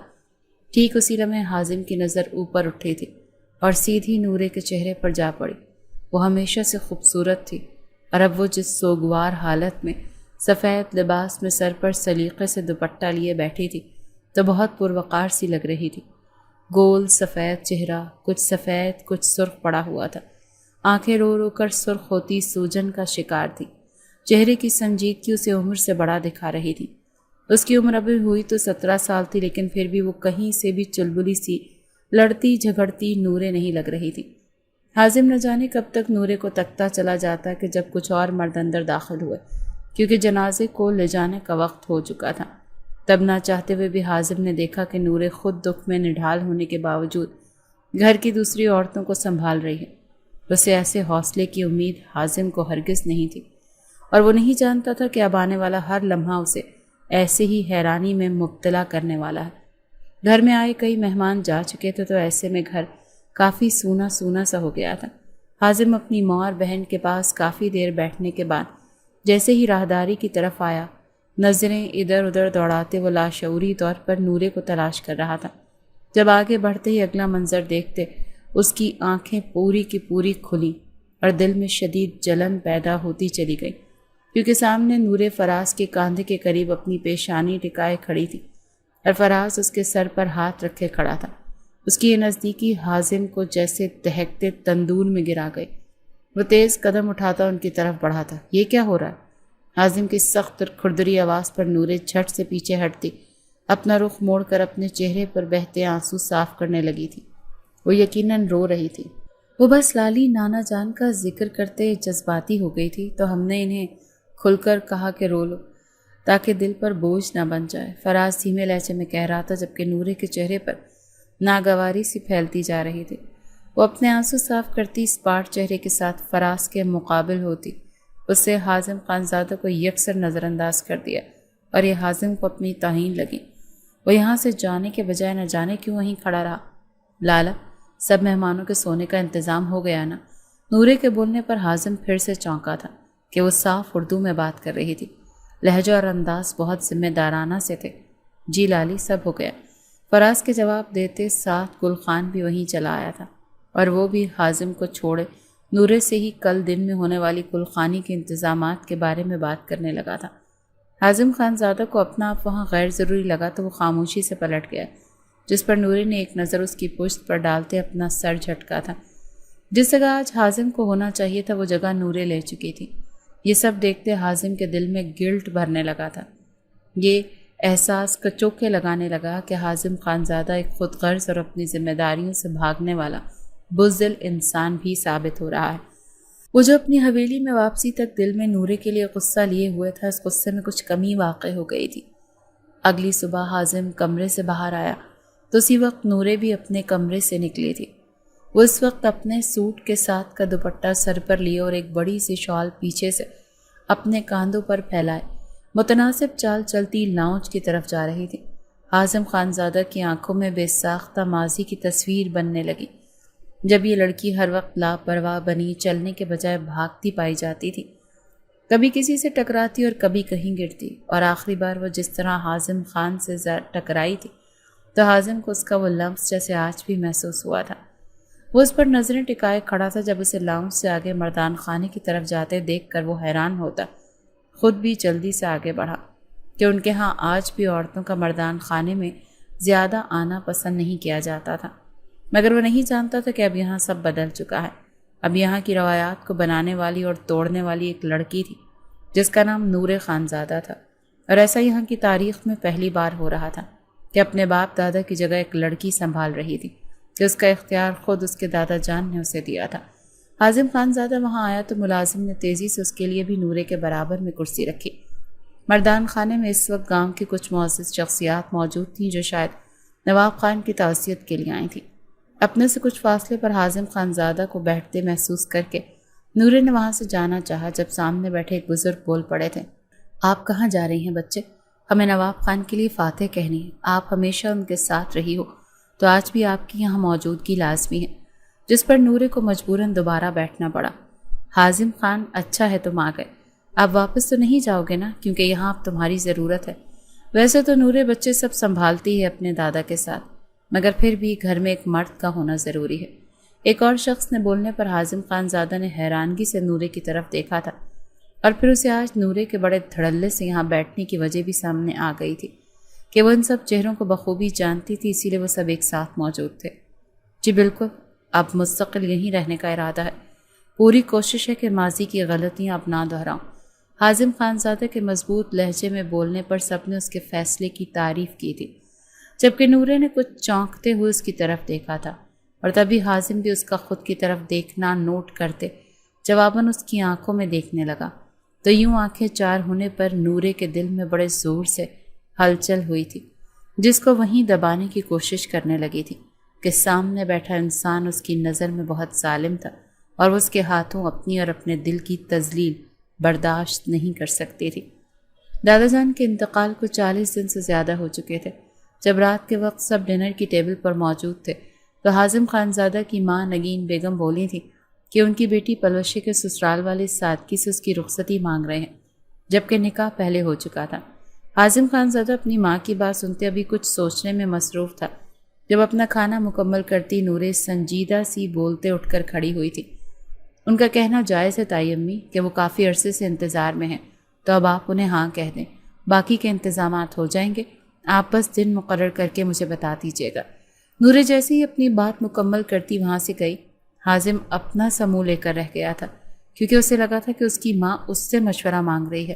Speaker 1: ٹھیک اسی لمحے حازم کی نظر اوپر اٹھی تھی اور سیدھی نورے کے چہرے پر جا پڑی۔ وہ ہمیشہ سے خوبصورت تھی، اور اب وہ جس سوگوار حالت میں سفید لباس میں سر پر سلیقے سے دوپٹہ لیے بیٹھی تھی تو بہت پروقار سی لگ رہی تھی۔ گول سفید چہرہ کچھ سفید کچھ سرخ پڑا ہوا تھا، آنکھیں رو رو کر سرخ ہوتی سوجن کا شکار تھی۔ چہرے کی سنجیدگی اسے عمر سے بڑا دکھا رہی تھی۔ اس کی عمر ابھی ہوئی تو 17 سال تھی، لیکن پھر بھی وہ کہیں سے بھی چلبلی سی لڑتی جھگڑتی نورے نہیں لگ رہی تھی۔ حازم نہ جانے کب تک نورے کو تکتا چلا جاتا کہ جب کچھ اور مرد اندر داخل ہوئے، کیونکہ جنازے کو لے جانے کا وقت ہو چکا تھا۔ تب نہ چاہتے ہوئے بھی حازم نے دیکھا کہ نورے خود دکھ میں نڈھال ہونے کے باوجود گھر کی دوسری عورتوں کو سنبھال رہی ہے۔ اسے ایسے حوصلے کی امید حازم کو ہرگز نہیں تھی، اور وہ نہیں جانتا تھا کہ اب آنے والا ہر لمحہ اسے ایسے ہی حیرانی میں مبتلا کرنے والا ہے۔ گھر میں آئے کئی مہمان جا چکے تھے، تو ایسے میں گھر کافی سونا سونا سا ہو گیا تھا۔ حازم اپنی ماں اور بہن کے پاس کافی دیر بیٹھنے کے بعد جیسے ہی راہداری کی طرف آیا، نظریں ادھر ادھر دوڑاتے وہ لاشعوری طور پر نورے کو تلاش کر رہا تھا۔ جب آگے بڑھتے ہی اگلا منظر دیکھتے، اس کی آنکھیں پوری کی پوری کھلی اور دل میں شدید جلن پیدا ہوتی چلی گئی، کیونکہ سامنے نورے فراز کے کاندھے کے قریب اپنی پیشانی ٹکائے کھڑی تھی اور فراز اس کے سر پر ہاتھ رکھے کھڑا تھا۔ اس کی یہ نزدیکی حازم کو جیسے دہکتے تندور میں گرا گئی۔ وہ تیز قدم اٹھاتا ان کی طرف بڑھا تھا۔ یہ کیا ہو رہا ہے؟ حازم کی سخت اور کھردری آواز پر نورے جھٹ سے پیچھے ہٹتی، اپنا رخ موڑ کر اپنے چہرے پر بہتے آنسو صاف کرنے لگی تھی۔ وہ یقیناً رو رہی تھی۔ وہ بس لالی نانا جان کا ذکر کرتے جذباتی ہو گئی تھی، تو ہم نے انہیں کھل کر کہا کہ رو لو تاکہ دل پر بوجھ نہ بن جائے، فراز دھیمے لہجے میں کہہ رہا تھا، جبکہ نورے کے چہرے پر ناگواری سی پھیلتی جا رہی تھی۔ وہ اپنے آنسو صاف کرتی اسپاٹ چہرے کے ساتھ فراز کے مقابل ہوتی، اس سے حازم خانزادہ کو یکسر نظر انداز کر دیا، اور یہ حازم کو اپنی توہین لگی۔ وہ یہاں سے جانے کے بجائے نہ جانے کیوں وہیں کھڑا رہا۔ لالا، سب مہمانوں کے سونے کا انتظام ہو گیا نا؟ نورے کے بولنے پر حازم پھر سے چونکا تھا کہ وہ صاف اردو میں بات کر رہی تھی۔ لہجہ اور انداز بہت ذمہ دارانہ سے تھے۔ جی لالی، سب ہو گیا، فراز کے جواب دیتے ساتھ گل خان بھی وہیں چلا آیا تھا، اور وہ بھی حازم کو چھوڑے نورے سے ہی کل دن میں ہونے والی گل خانی کے انتظامات کے بارے میں بات کرنے لگا تھا۔ حازم خانزادہ کو اپنا آپ وہاں غیر ضروری لگا تو وہ خاموشی سے پلٹ گیا، جس پر نورے نے ایک نظر اس کی پشت پر ڈالتے اپنا سر جھٹکا تھا۔ جس جگہ آج حازم کو ہونا چاہیے تھا وہ جگہ نورے لے چکی تھی۔ یہ سب دیکھتے حازم کے دل میں گلٹ بھرنے لگا تھا۔ یہ احساس کچوکے لگانے لگا کہ حازم خانزادہ ایک خود غرض اور اپنی ذمہ داریوں سے بھاگنے والا بزدل انسان بھی ثابت ہو رہا ہے۔ وہ جو اپنی حویلی میں واپسی تک دل میں نورے کے لیے غصہ لیے ہوئے تھا، اس غصے میں کچھ کمی واقع ہو گئی تھی۔ اگلی صبح حازم کمرے سے باہر آیا تو اسی وقت نورے بھی اپنے کمرے سے نکلی تھی۔ وہ اس وقت اپنے سوٹ کے ساتھ کا دوپٹہ سر پر لیے اور ایک بڑی سی شال پیچھے سے اپنے کاندھوں پر پھیلائے متناسب چال چلتی لاؤنج کی طرف جا رہی تھی۔ حازم خانزادہ کی آنکھوں میں بے ساختہ ماضی کی تصویر بننے لگی، جب یہ لڑکی ہر وقت لاپرواہ بنی چلنے کے بجائے بھاگتی پائی جاتی تھی، کبھی کسی سے ٹکراتی اور کبھی کہیں گرتی، اور آخری بار وہ جس طرح حازم خان سے ٹکرائی تھی تو حازم کو اس کا وہ لمس جیسے آج بھی محسوس ہوا تھا۔ وہ اس پر نظریں ٹکائے کھڑا تھا۔ جب اسے لاؤنج سے آگے مردان خانے کی طرف جاتے دیکھ کر وہ حیران ہوتا، خود بھی جلدی سے آگے بڑھا کہ ان کے ہاں آج بھی عورتوں کا مردان خانے میں زیادہ آنا پسند نہیں کیا جاتا تھا، مگر وہ نہیں جانتا تھا کہ اب یہاں سب بدل چکا ہے۔ اب یہاں کی روایات کو بنانے والی اور توڑنے والی ایک لڑکی تھی جس کا نام نورے خانزادہ تھا، اور ایسا یہاں کی تاریخ میں پہلی بار ہو رہا تھا کہ اپنے باپ دادا کی جگہ ایک لڑکی سنبھال رہی تھی، جس کا اختیار خود اس کے دادا جان نے اسے دیا تھا۔ حازم خانزادہ وہاں آیا تو ملازم نے تیزی سے اس کے لیے بھی نورے کے برابر میں کرسی رکھی۔ مردان خانے میں اس وقت گاؤں کی کچھ معزز شخصیات موجود تھیں جو شاید نواب خان کی تعزیت کے لیے آئی تھیں۔ اپنے سے کچھ فاصلے پر حازم خانزادہ کو بیٹھتے محسوس کر کے نورے نے وہاں سے جانا چاہا، جب سامنے بیٹھے ایک بزرگ بول پڑے تھے، آپ کہاں جا رہی ہیں بچے؟ ہمیں نواب خان کے لیے فاتح کہنی ہے۔ آپ ہمیشہ ان کے ساتھ رہی ہو تو آج بھی آپ کی یہاں موجودگی لازمی ہے، جس پر نورے کو مجبوراً دوبارہ بیٹھنا پڑا۔ حازم خان، اچھا ہے تم آ گئے، آپ واپس تو نہیں جاؤ گے نا، کیونکہ یہاں اب تمہاری ضرورت ہے۔ ویسے تو نورے بچے سب سنبھالتی ہے اپنے دادا کے ساتھ، مگر پھر بھی گھر میں ایک مرد کا ہونا ضروری ہے۔ ایک اور شخص نے بولنے پر حازم خانزادہ نے حیرانگی سے نورے کی طرف دیکھا تھا، اور پھر اسے آج نورے کے بڑے دھڑلے سے یہاں بیٹھنے کی وجہ بھی سامنے آ گئی تھی کہ وہ ان سب چہروں کو بخوبی جانتی تھی، اسی لیے وہ سب ایک ساتھ موجود تھے۔ جی بالکل، اب مستقل یہیں رہنے کا ارادہ ہے۔ پوری کوشش ہے کہ ماضی کی غلطیاں اب نہ دہراؤں۔ حازم خانزادہ کے مضبوط لہجے میں بولنے پر سب نے اس کے فیصلے کی تعریف کی تھی، جبکہ نورے نے کچھ چونکتے ہوئے اس کی طرف دیکھا تھا، اور تبھی حازم بھی اس کا خود کی طرف دیکھنا نوٹ کرتے جواباً اس کی آنکھوں میں دیکھنے لگا، تو یوں آنکھیں چار ہونے پر نورے کے دل میں بڑے زور سے ہلچل ہوئی تھی، جس کو وہیں دبانے کی کوشش کرنے لگی تھی کہ سامنے بیٹھا انسان اس کی نظر میں بہت ظالم تھا اور وہ اس کے ہاتھوں اپنی اور اپنے دل کی تذلیل برداشت نہیں کر سکتی تھی۔ دادا جان کے انتقال کو 40 دن سے زیادہ ہو چکے تھے۔ جب رات کے وقت سب ڈنر کی ٹیبل پر موجود تھے تو حازم خانزادہ کی ماں نگین بیگم بولی تھی کہ ان کی بیٹی پلوشی کے سسرال والے سادگی سے اس کی رخصتی مانگ رہے ہیں، جبکہ نکاح پہلے ہو چکا تھا۔ حازم خانزادہ اپنی ماں کی بات سنتے ابھی کچھ سوچنے میں مصروف تھا۔ جب اپنا کھانا مکمل کرتی نورے سنجیدہ سی بولتے اٹھ کر کھڑی ہوئی تھی۔ ان کا کہنا جائز ہے تائی امی کہ وہ کافی عرصے سے انتظار میں ہیں، تو اب آپ انہیں ہاں کہہ دیں، باقی کے انتظامات ہو جائیں گے، آپ بس دن مقرر کر کے مجھے بتا دیجیے گا۔ نورے جیسے ہی اپنی بات مکمل کرتی وہاں سے گئی، حازم اپنا سا منہ لے کر رہ گیا تھا، کیونکہ اسے لگا تھا کہ اس کی ماں اس سے مشورہ مانگ رہی ہے،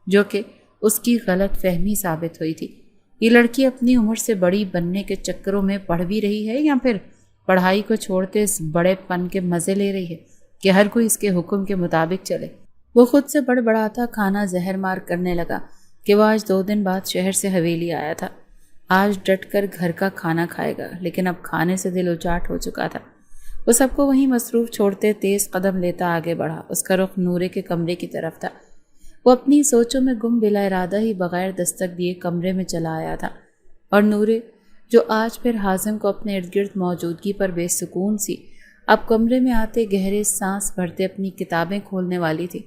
Speaker 1: جو کہ اس کی غلط فہمی ثابت ہوئی تھی۔ یہ لڑکی اپنی عمر سے بڑی بننے کے چکروں میں پڑھ بھی رہی ہے یا پھر پڑھائی کو چھوڑتے اس بڑے پن کے مزے لے رہی ہے کہ ہر کوئی اس کے حکم کے مطابق چلے۔ وہ خود سے بڑبڑاتا کھانا زہر مار کرنے لگا کہ وہ آج 2 دن بعد شہر سے حویلی آیا تھا، آج ڈٹ کر گھر کا کھانا کھائے گا، لیکن اب کھانے سے دل اچاٹ ہو چکا تھا۔ وہ سب کو وہیں مصروف چھوڑتے تیز قدم لیتا آگے بڑھا۔ اس کا رخ نورے کے کمرے کی طرف تھا۔ وہ اپنی سوچوں میں گم بلا ارادہ ہی بغیر دستک دیے کمرے میں چلا آیا تھا، اور نورے جو آج پھر حازم کو اپنے ارد گرد موجودگی پر بے سکون سی، اب کمرے میں آتے گہرے سانس بھرتے اپنی کتابیں کھولنے والی تھی۔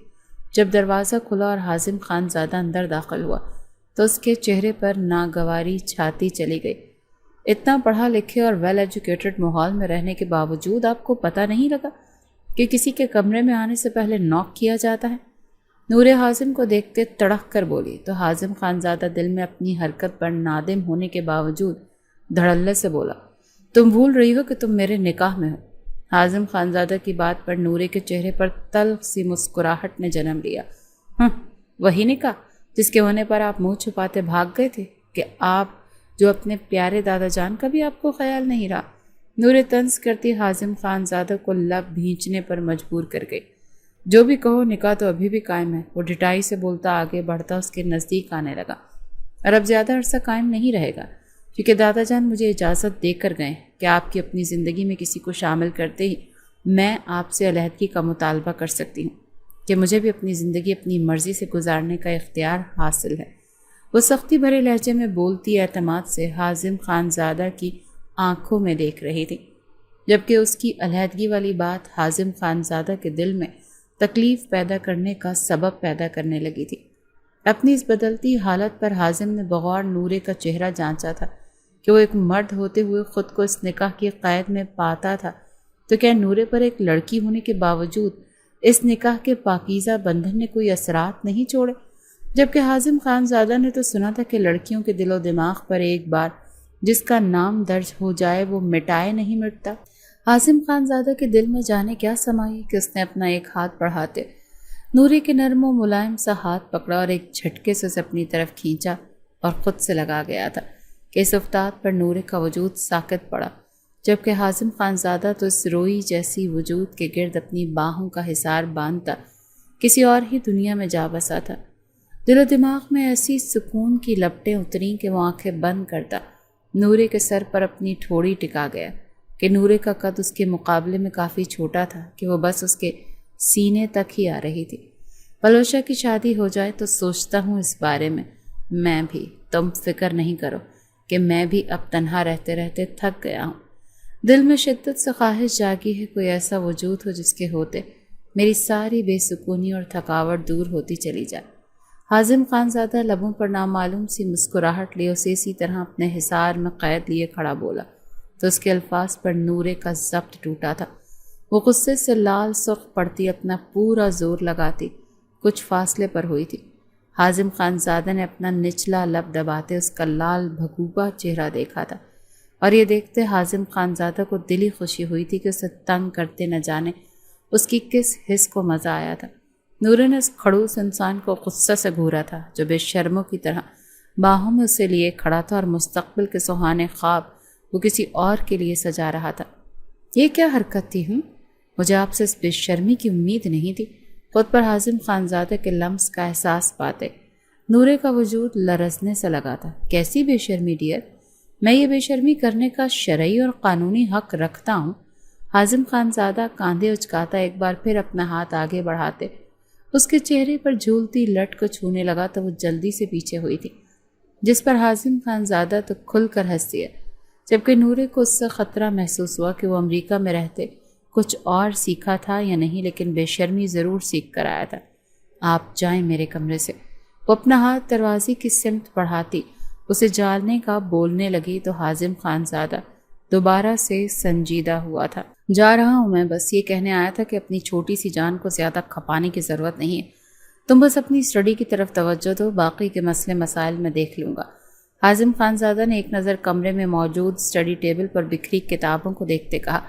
Speaker 1: جب دروازہ کھلا اور حازم خانزادہ اندر داخل ہوا تو اس کے چہرے پر ناگواری چھاتی چلی گئی۔ اتنا پڑھا لکھے اور ویل ایجوکیٹڈ ماحول میں رہنے کے باوجود آپ کو پتہ نہیں لگا کہ کسی کے کمرے میں آنے سے پہلے نوک کیا جاتا ہے؟ نورے حازم کو دیکھتے تڑک کر بولی تو حازم خانزادہ دل میں اپنی حرکت پر نادم ہونے کے باوجود دھڑلے سے بولا، تم بھول رہی ہو کہ تم میرے نکاح میں ہو۔ حازم خانزادہ کی بات پر نورے کے چہرے پر تلخ سی مسکراہٹ نے جنم لیا۔ وہی نکاح جس کے ہونے پر آپ منہ چھپاتے بھاگ گئے تھے کہ آپ جو اپنے پیارے دادا جان کا بھی آپ کو خیال نہیں رہا۔ نورے طنز کرتی حازم خانزادہ کو لب بھینچنے پر مجبور کر گئی۔ جو بھی کہو، نکاح تو ابھی بھی قائم ہے۔ وہ ڈٹائی سے بولتا آگے بڑھتا اس کے نزدیک آنے لگا، اور اب زیادہ عرصہ قائم نہیں رہے گا، کیونکہ دادا جان مجھے اجازت دے کر گئے کہ آپ کی اپنی زندگی میں کسی کو شامل کرتے ہی میں آپ سے علیحدگی کا مطالبہ کر سکتی ہوں کہ مجھے بھی اپنی زندگی اپنی مرضی سے گزارنے کا اختیار حاصل ہے۔ وہ سختی بھرے لہجے میں بولتی اعتماد سے حازم خانزادہ کی آنکھوں میں دیکھ رہی تھی، جبکہ اس کی علیحدگی والی بات حازم خانزادہ کے دل میں تکلیف پیدا کرنے کا سبب پیدا کرنے لگی تھی۔ اپنی اس بدلتی حالت پر حازم نے بغور نورے کا چہرہ جانچا تھا کہ وہ ایک مرد ہوتے ہوئے خود کو اس نکاح کی قید میں پاتا تھا، تو کیا نورے پر ایک لڑکی ہونے کے باوجود اس نکاح کے پاکیزہ بندھن نے کوئی اثرات نہیں چھوڑے؟ جبکہ حازم خانزادہ نے تو سنا تھا کہ لڑکیوں کے دل و دماغ پر ایک بار جس کا نام درج ہو جائے وہ مٹائے نہیں مٹتا۔ حازم خانزادہ کے دل میں جانے کیا سمائی کہ اس نے اپنا ایک ہاتھ بڑھاتے نورے کے نرم و ملائم سا ہاتھ پکڑا اور ایک جھٹکے سے اسے اپنی طرف کھینچا اور خود سے لگا گیا تھا کہ اس افتاد پر نورے کا وجود ساکت پڑا، جبکہ حازم خانزادہ تو اس روئی جیسی وجود کے گرد اپنی باہوں کا حصار باندھتا کسی اور ہی دنیا میں جا بسا تھا۔ دل و دماغ میں ایسی سکون کی لپٹیں اتریں کہ وہ آنکھیں بند کرتا نورے کے سر پر اپنی ٹھوڑی ٹکا گیا کہ نورے کا قد اس کے مقابلے میں کافی چھوٹا تھا کہ وہ بس اس کے سینے تک ہی آ رہی تھی۔ پلوشا کی شادی ہو جائے تو سوچتا ہوں اس بارے میں بھی، تم فکر نہیں کرو کہ میں بھی اب تنہا رہتے رہتے تھک گیا ہوں۔ دل میں شدت سے خواہش جاگی ہے کوئی ایسا وجود ہو جس کے ہوتے میری ساری بے سکونی اور تھکاوٹ دور ہوتی چلی جائے۔ حازم خانزادہ لبوں پر نامعلوم سی مسکراہٹ لیے اسے اسی طرح اپنے حصار میں قید لیے کھڑا بولا تو اس کے الفاظ پر نورے کا ضبط ٹوٹا تھا۔ وہ غصے سے لال سرخ پڑتی اپنا پورا زور لگاتی کچھ فاصلے پر ہوئی تھی۔ حازم خانزادہ نے اپنا نچلا لب دباتے اس کا لال بھگوبا چہرہ دیکھا تھا، اور یہ دیکھتے حازم خانزادہ کو دلی خوشی ہوئی تھی کہ اسے تنگ کرتے نہ جانے اس کی کس حس کو مزہ آیا تھا۔ نورے نے اس کھڑوس انسان کو غصہ سے گھورا تھا جو بے شرموں کی طرح باہوں میں اسے لیے کھڑا تھا اور مستقبل کے سہانے خواب وہ کسی اور کے لیے سجا رہا تھا۔ یہ کیا حرکت تھی؟ مجھے آپ سے اس بے شرمی کی امید نہیں تھی۔ خود پر حازم خانزادہ کے لمس کا احساس پاتے نورے کا وجود لرزنے سے لگا تھا۔ کیسی بے شرمی ڈیئر؟ میں یہ بے شرمی کرنے کا شرعی اور قانونی حق رکھتا ہوں۔ حازم خانزادہ کاندھے اچکاتا ایک بار پھر اپنا ہاتھ آگے بڑھاتے اس کے چہرے پر جھولتی لٹ کو چھونے لگا تو وہ جلدی سے پیچھے ہوئی تھی، جس پر حازم خانزادہ تو کھل کر ہنس دیا، جبکہ نورے کو اس سے خطرہ محسوس ہوا کہ وہ امریکہ میں رہتے کچھ اور سیکھا تھا یا نہیں، لیکن بے شرمی ضرور سیکھ کر آیا تھا۔ آپ جائیں میرے کمرے سے۔ وہ اپنا ہاتھ دروازے کی سمت بڑھاتی اسے جالنے کا بولنے لگی تو حازم خانزادہ دوبارہ سے سنجیدہ ہوا تھا۔ جا رہا ہوں میں، بس یہ کہنے آیا تھا کہ اپنی چھوٹی سی جان کو زیادہ کھپانے کی ضرورت نہیں ہے۔ تم بس اپنی اسٹڈی کی طرف توجہ دو، باقی کے مسئلے مسائل میں دیکھ لوں گا۔ حازم خانزادہ نے ایک نظر کمرے میں موجود اسٹڈی ٹیبل پر بکھری کتابوں کو دیکھتے کہا،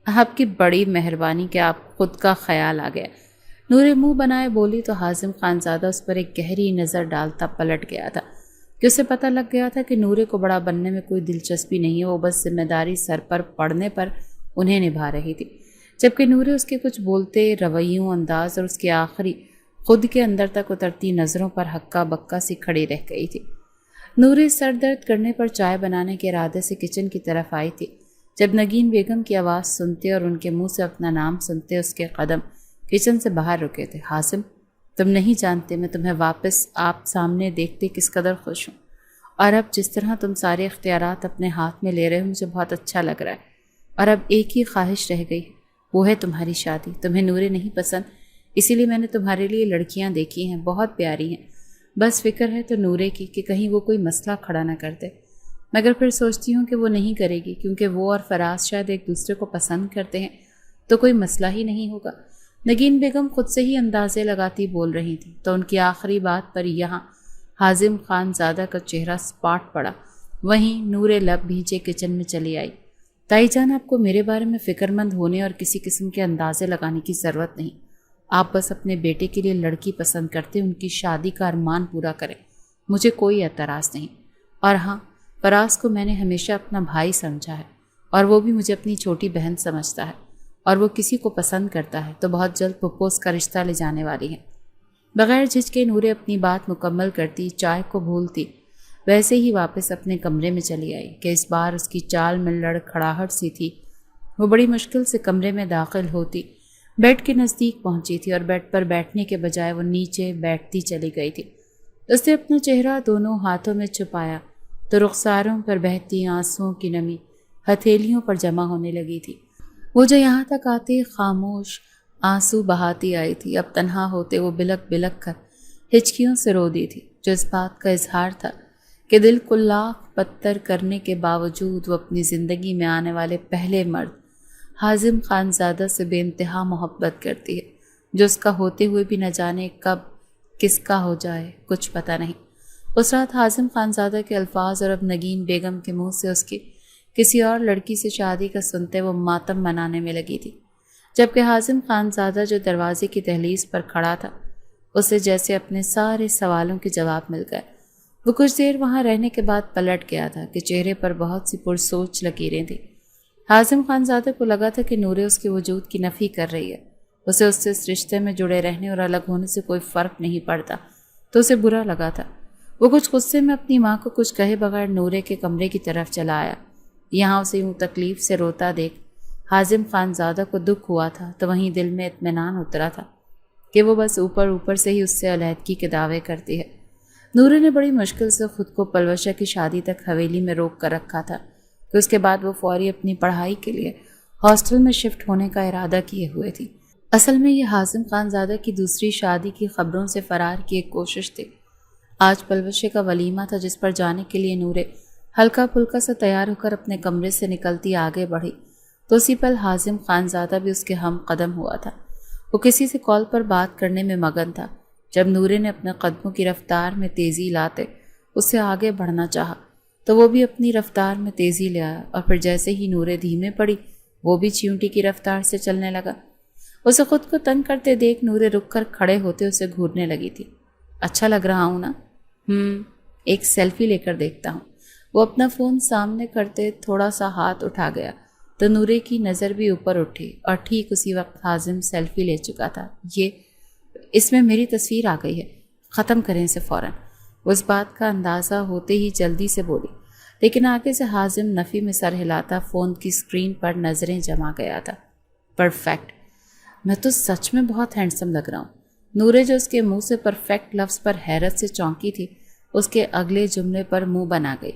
Speaker 1: آپ کی بڑی مہربانی کہ آپ خود کا خیال آ گیا۔ نورے منہ بنائے بولی تو حازم خانزادہ اس پر ایک گہری نظر ڈالتا پلٹ گیا تھا کہ اسے پتہ لگ گیا تھا کہ نورے کو بڑا بننے میں کوئی دلچسپی نہیں ہے، وہ بس ذمہ داری سر پر پڑنے پر انہیں نبھا رہی تھی، جبکہ نورے اس کے کچھ بولتے رویوں، انداز اور اس کے آخری خود کے اندر تک اترتی نظروں پر ہکا بکا سی کھڑی رہ گئی تھی۔ نورے سر درد کرنے پر چائے بنانے کے ارادے سے کچن کی طرف آئی تھی جب نگین بیگم کی آواز سنتے اور ان کے منہ سے اپنا نام سنتے اس کے قدم کچن سے باہر رکے تھے۔ حازم، تم نہیں جانتے میں تمہیں واپس آپ سامنے دیکھتے کس قدر خوش ہوں، اور اب جس طرح تم سارے اختیارات اپنے ہاتھ میں لے رہے ہو مجھے بہت اچھا لگ رہا ہے، اور اب ایک ہی خواہش رہ گئی، وہ ہے تمہاری شادی۔ تمہیں نورے نہیں پسند، اسی لیے میں نے تمہارے لیے لڑکیاں دیکھی ہیں، بہت پیاری ہیں، بس فکر ہے تو نورے کی کہ کہیں وہ کوئی مسئلہ کھڑا نہ کر دے، مگر پھر سوچتی ہوں کہ وہ نہیں کرے گی کیونکہ وہ اور فراز شاید ایک دوسرے کو پسند کرتے ہیں تو کوئی مسئلہ ہی نہیں ہوگا۔ نگین بیگم خود سے ہی اندازے لگاتی بول رہی تھی تو ان کی آخری بات پر یہاں حازم خانزادہ کا چہرہ سپاٹ پڑا، وہیں نورے لب بھیجے کچن میں چلی آئی۔ تائی جان، آپ کو میرے بارے میں فکر مند ہونے اور کسی قسم کے اندازے لگانے کی ضرورت نہیں، آپ بس اپنے بیٹے کے لیے لڑکی پسند کرتے ان کی شادی کا ارمان پورا کریں، مجھے کوئی اعتراض نہیں۔ اور ہاں، فراز کو میں نے ہمیشہ اپنا بھائی سمجھا ہے اور وہ بھی مجھے اپنی چھوٹی بہن سمجھتا ہے، اور وہ کسی کو پسند کرتا ہے تو بہت جلد پپوز کا رشتہ لے جانے والی ہے۔ بغیر جھجکے نورے اپنی بات مکمل کرتی چائے کو بھولتی ویسے ہی واپس اپنے کمرے میں چلی آئی کہ اس بار اس کی چال میں لڑکھڑاہٹ سی تھی۔ وہ بڑی مشکل سے کمرے میں داخل ہوتی بیڈ کے نزدیک پہنچی تھی اور بیڈ پر بیٹھنے کے بجائے وہ نیچے بیٹھتی چلی گئی تھی۔ اس نے اپنا چہرہ دونوں ہاتھوں میں چھپایا تو رخساروں پر بہتی آنسوؤں کی نمی ہتھیلیوں پر جمع ہونے لگی تھی۔ وہ جو یہاں تک آتے خاموش آنسو بہاتی آئی تھی، اب تنہا ہوتے وہ بلک بلک کر ہچکیوں سے رو دی تھی، جو اس بات کا اظہار تھا کہ دل کو لاکھ پتھر کرنے کے باوجود وہ اپنی زندگی میں آنے والے پہلے مرد حازم خانزادہ سے بے انتہا محبت کرتی ہے، جو اس کا ہوتے ہوئے بھی نہ جانے کب کس کا ہو جائے کچھ پتہ نہیں۔ اس رات حازم خانزادہ کے الفاظ اور اب نگین بیگم کے منہ سے اس کی کسی اور لڑکی سے شادی کا سنتے وہ ماتم منانے میں لگی تھی، جبکہ حازم خانزادہ جو دروازے کی دہلیز پر کھڑا تھا اسے جیسے اپنے سارے سوالوں کے جواب مل گئے۔ وہ کچھ دیر وہاں رہنے کے بعد پلٹ گیا تھا کہ چہرے پر بہت سی پرسوچ لکیریں تھیں۔ حازم خانزادہ کو لگا تھا کہ نورے اس کے وجود کی نفی کر رہی ہے، اسے اس سے اس رشتے میں جڑے رہنے اور الگ ہونے سے کوئی فرق نہیں پڑتا، تو اسے برا لگا تھا۔ وہ کچھ غصے میں اپنی ماں کو کچھ کہے بغیر نورے کے کمرے کی طرف چلا آیا۔ یہاں اسے یوں تکلیف سے روتا دیکھ حازم خانزادہ کو دکھ ہوا تھا تو وہیں دل میں اطمینان اترا تھا کہ وہ بس اوپر اوپر سے ہی اس سے علیحدگی کے دعوے کرتی ہے۔ نورے نے بڑی مشکل سے خود کو پلوشہ کی شادی تک حویلی میں روک کر رکھا تھا کہ اس کے بعد وہ فوری اپنی پڑھائی کے لیے ہاسٹل میں شفٹ ہونے کا ارادہ کیے ہوئے تھی۔ اصل میں یہ حازم خانزادہ کی دوسری شادی کی خبروں سے فرار کی ایک کوشش تھی۔ آج پلوشے کا ولیمہ تھا جس پر جانے کے لیے نورے ہلکا پھلکا سا تیار ہو کر اپنے کمرے سے نکلتی آگے بڑھی تو اسی پل حازم خانزادہ بھی اس کے ہم قدم ہوا تھا۔ وہ کسی سے کال پر بات کرنے میں مگن تھا جب نورے نے اپنے قدموں کی رفتار میں تیزی لاتے اس سے آگے بڑھنا چاہا تو وہ بھی اپنی رفتار میں تیزی لے آیا، اور پھر جیسے ہی نورے دھیمے پڑی وہ بھی چیونٹی کی رفتار سے چلنے لگا۔ اسے خود کو تنگ کرتے دیکھ نورے رک کر کھڑے ہوتے اسے گھورنے لگی تھی۔ اچھا لگ رہا ہوں نا؟ ایک سیلفی لے کر دیکھتا ہوں۔ وہ اپنا فون سامنے کرتے تھوڑا سا ہاتھ اٹھا گیا تو نورے کی نظر بھی اوپر اٹھی اور ٹھیک اسی وقت حازم سیلفی لے چکا تھا۔ اس میں میری تصویر آ گئی ہے، ختم کریں اسے فوراً۔ اس بات کا اندازہ ہوتے ہی جلدی سے بولی، لیکن آگے سے حازم نفی میں سر ہلاتا فون کی اسکرین پر نظریں جما گیا تھا۔ پرفیکٹ، میں تو سچ میں بہت ہینڈسم لگ رہا ہوں۔ نورے جو اس کے منہ سے پرفیکٹ لفظ پر حیرت سے چونکی تھی، اس کے اگلے جملے پر منہ بنا گئی۔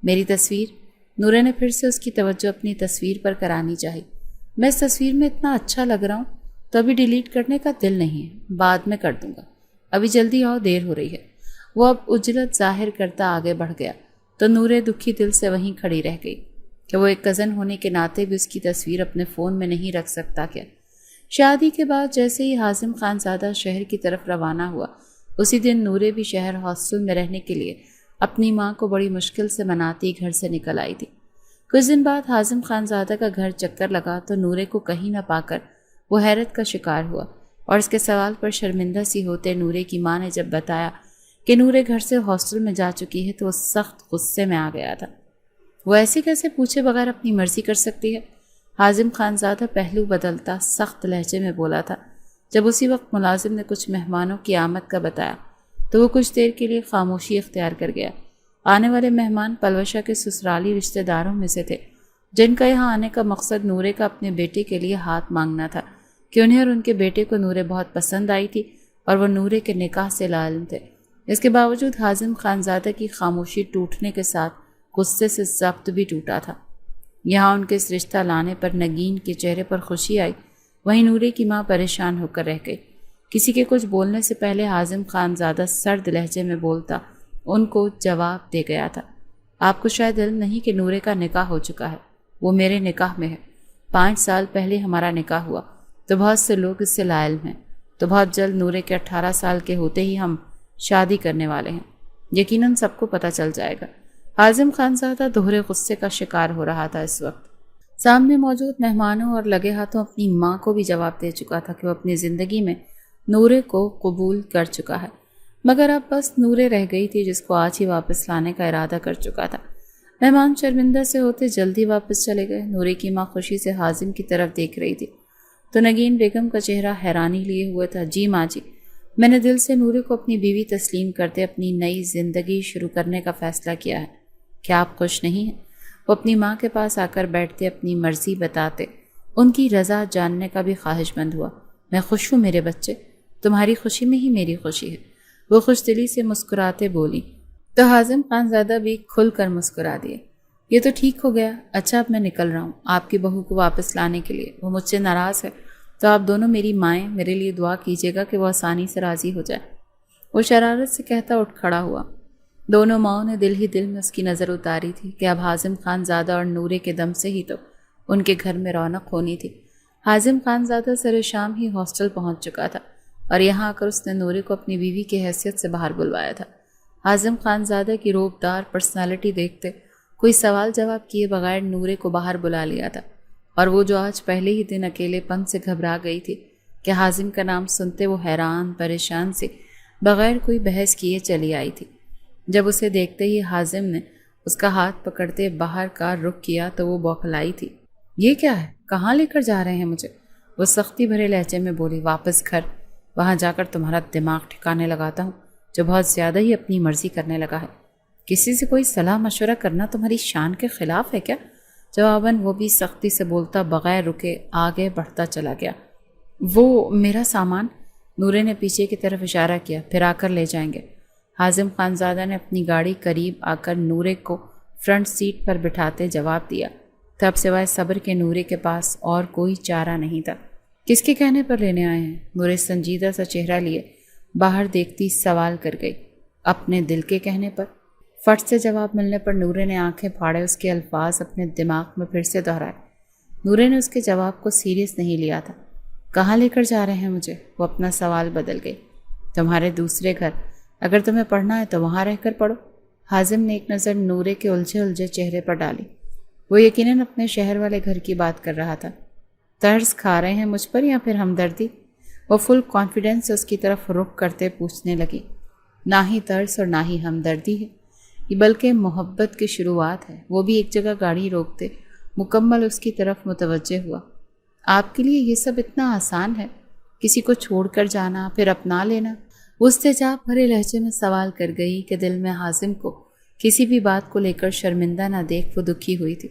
Speaker 1: میری تصویر؟ نورے نے پھر سے اس کی توجہ اپنی تصویر پر کرانی چاہی۔ میں اس تصویر میں اتنا اچھا لگ رہا ہوں تو ابھی ڈیلیٹ کرنے کا دل نہیں ہے، بعد میں کر دوں گا، ابھی جلدی آؤ، دیر ہو رہی ہے۔ وہ اب اجلت ظاہر کرتا آگے بڑھ گیا تو نورے دکھی دل سے وہیں کھڑی رہ گئی کہ وہ ایک کزن ہونے کے ناطے بھی اس کی تصویر اپنے فون میں نہیں رکھ سکتا کیا؟ شادی کے بعد جیسے ہی حازم خانزادہ شہر کی طرف روانہ ہوا، اسی دن نورے بھی شہر ہاسٹل میں رہنے کے لیے اپنی ماں کو بڑی مشکل سے مناتی گھر سے نکل آئی تھی۔ کچھ دن بعد حازم خانزادہ کا گھر چکر لگا تو نورے کو کہیں نہ پا کر وہ حیرت کا شکار ہوا، اور اس کے سوال پر شرمندہ سی ہوتے نورے کی ماں نے جب بتایا کہ نورے گھر سے ہاسٹل میں جا چکی ہے تو وہ سخت غصے میں آ گیا تھا۔ وہ ایسے کیسے پوچھے بغیر اپنی مرضی کر سکتی ہے؟ حازم خانزادہ پہلو بدلتا سخت لہجے میں بولا تھا۔ جب اسی وقت ملازم نے کچھ مہمانوں کی آمد کا بتایا تو وہ کچھ دیر کے لیے خاموشی اختیار کر گیا۔ آنے والے مہمان پلوشا کے سسرالی رشتہ داروں میں سے تھے، جن کا یہاں آنے کا مقصد نورے کا اپنے بیٹے کے لیے ہاتھ مانگنا تھا کہ انہیں اور ان کے بیٹے کو نورے بہت پسند آئی تھی اور وہ نورے کے نکاح سے لاعلم تھے۔ اس کے باوجود حازم خانزادہ کی خاموشی ٹوٹنے کے ساتھ غصے سے ضبط بھی ٹوٹا تھا۔ یہاں ان کے اس رشتہ لانے پر نگین کے چہرے پر خوشی آئی، وہیں نورے کی ماں پریشان ہو کر رہ گئی۔ کسی کے کچھ بولنے سے پہلے حازم خانزادہ سرد لہجے میں بولتا ان کو جواب دے گیا تھا۔ آپ کو شاید علم نہیں کہ نورے کا نکاح ہو چکا ہے، وہ میرے نکاح میں ہے۔ 5 سال پہلے ہمارا نکاح ہوا تو بہت سے لوگ اس سے لاعلم ہیں، تو بہت جلد نورے کے 18 سال کے ہوتے ہی ہم شادی کرنے والے ہیں، یقیناً سب کو پتہ چل جائے گا۔ حازم خانزادہ دوہرے غصے کا شکار ہو رہا تھا۔ اس وقت سامنے موجود مہمانوں اور لگے ہاتھوں اپنی ماں کو بھی جواب دے چکا تھا کہ وہ اپنی زندگی میں نورے کو قبول کر چکا ہے، مگر اب بس نورے رہ گئی تھی جس کو آج ہی واپس لانے کا ارادہ کر چکا تھا۔ مہمان شرمندہ سے ہوتے جلدی واپس چلے گئے۔ نورے کی ماں خوشی سے حازم کی طرف دیکھ رہی تھی تو نگین بیگم کا چہرہ حیرانی لیے ہوئے تھا۔ جی ماں جی، میں نے دل سے نورے کو اپنی بیوی تسلیم کرتے اپنی نئی زندگی شروع کرنے کا فیصلہ کیا ہے۔ کیا آپ خوش نہیں ہیں؟ وہ اپنی ماں کے پاس آ کر بیٹھتے اپنی مرضی بتاتے، ان کی رضا جاننے کا بھی خواہش مند ہوا۔ میں خوش ہوں میرے بچے، تمہاری خوشی میں ہی میری خوشی ہے، وہ خوش دلی سے مسکراتے بولی تو حازم خانزادہ بھی کھل کر مسکرا دیے۔ یہ تو ٹھیک ہو گیا، اچھا اب میں نکل رہا ہوں آپ کی بہو کو واپس لانے کے لیے، وہ مجھ سے ناراض ہے، تو آپ دونوں میری مائیں میرے لیے دعا کیجیے گا کہ وہ آسانی سے راضی ہو جائے۔ وہ شرارت سے کہتا اٹھ کھڑا ہوا۔ دونوں ماؤں نے دل ہی دل میں اس کی نظر اتاری تھی کہ اب حازم خانزادہ اور نورے کے دم سے ہی تو ان کے گھر میں رونق ہونی تھی۔ حازم خانزادہ سر شام ہی ہاسٹل پہنچ چکا تھا اور یہاں آ کر اس نے نورے کو اپنی بیوی کی حیثیت سے باہر بلوایا تھا۔ حازم خانزادہ کی روبدار پرسنالٹی دیکھتے کوئی سوال جواب کیے بغیر نورے کو باہر بلا لیا تھا، اور وہ جو آج پہلے ہی دن اکیلے پن سے گھبرا گئی تھی کہ حازم کا نام سنتے وہ حیران پریشان سے بغیر کوئی بحث کیے چلی آئی تھی۔ جب اسے دیکھتے ہی حازم نے اس کا ہاتھ پکڑتے باہر کا رخ کیا تو وہ بوکھلائی تھی۔ یہ کیا ہے؟ کہاں لے کر جا رہے ہیں مجھے؟ وہ سختی بھرے لہجے میں بولی۔ واپس گھر، وہاں جا کر تمہارا دماغ ٹھکانے لگاتا ہوں جو بہت زیادہ ہی اپنی مرضی کرنے لگا ہے۔ کسی سے کوئی صلاح مشورہ کرنا تمہاری شان کے خلاف ہے کیا؟ جواباً وہ بھی سختی سے بولتا بغیر رکے آگے بڑھتا چلا گیا۔ وہ میرا سامان، نورے نے پیچھے کی طرف اشارہ کیا، پھر آ کر لے جائیں گے۔ حازم خانزادہ نے اپنی گاڑی قریب آ کر نورے کو فرنٹ سیٹ پر بٹھاتے جواب دیا۔ تب سوائے صبر کے نورے کے پاس اور کوئی چارہ نہیں تھا۔ کس کے کہنے پر لینے آئے ہیں؟ نورے سنجیدہ سا چہرہ لیے باہر دیکھتی سوال کر گئی۔ اپنے دل کے کہنے پر۔ فٹ سے جواب ملنے پر نورے نے آنکھیں پھاڑے اس کے الفاظ اپنے دماغ میں پھر سے دہرائے۔ نورے نے اس کے جواب کو سیریس نہیں لیا تھا۔ کہاں لے کر جا رہے ہیں مجھے؟ وہ اپنا سوال بدل گئی۔ تمہارے دوسرے گھر، اگر تمہیں پڑھنا ہے تو وہاں رہ کر پڑھو۔ حازم نے ایک نظر نورے کے الجھے چہرے پر ڈالی۔ وہ یقیناً اپنے شہر والے گھر کی بات کر رہا تھا۔ طرز کھا رہے ہیں مجھ پر یا پھر ہمدردی؟ وہ فل کانفیڈنس سے اس کی طرف رخ کرتے پوچھنے لگی۔ نہ ہی طرز اور نہ ہی ہمدردی ہے، یہ بلکہ محبت کی شروعات ہے۔ وہ بھی ایک جگہ گاڑی روکتے مکمل اس کی طرف متوجہ ہوا۔ آپ کے لیے یہ سب اتنا آسان ہے؟ کسی کو چھوڑ کر جانا پھر اپنا لینا؟ وہ استجاب بھرے لہجے میں سوال کر گئی کہ دل میں حازم کو کسی بھی بات کو لے کر شرمندہ نہ دیکھ وہ دکھی ہوئی تھی۔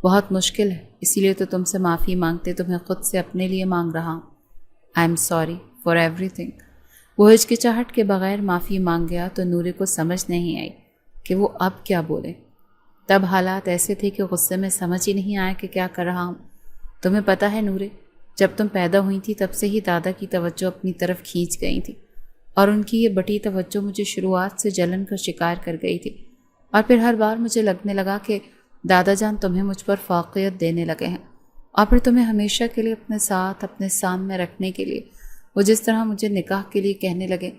Speaker 1: بہت مشکل ہے، اسی لیے تو تم سے معافی مانگتے تمہیں خود سے اپنے لیے مانگ رہا ہوں۔ I am sorry for every thing. وہ ہچکچاہٹ کے بغیر معافی مانگ گیا تو نورے کو سمجھ نہیں آئی کہ وہ اب کیا بولے۔ تب حالات ایسے تھے کہ غصے میں سمجھ ہی نہیں آیا کہ کیا کر رہا ہوں۔ تمہیں پتہ ہے نورے، جب تم پیدا ہوئی تھی تب سے ہی دادا کی توجہ اپنی طرف کھینچ گئی تھی، اور ان کی یہ بٹی توجہ مجھے شروعات سے جلن کا شکار کر گئی تھی، اور پھر ہر بار مجھے لگنے لگا کہ دادا جان تمہیں مجھ پر فوقیت دینے لگے ہیں، اور پھر تمہیں ہمیشہ کے لیے اپنے ساتھ اپنے سامنے رکھنے کے لیے وہ جس طرح مجھے نکاح کے لیے کہنے لگے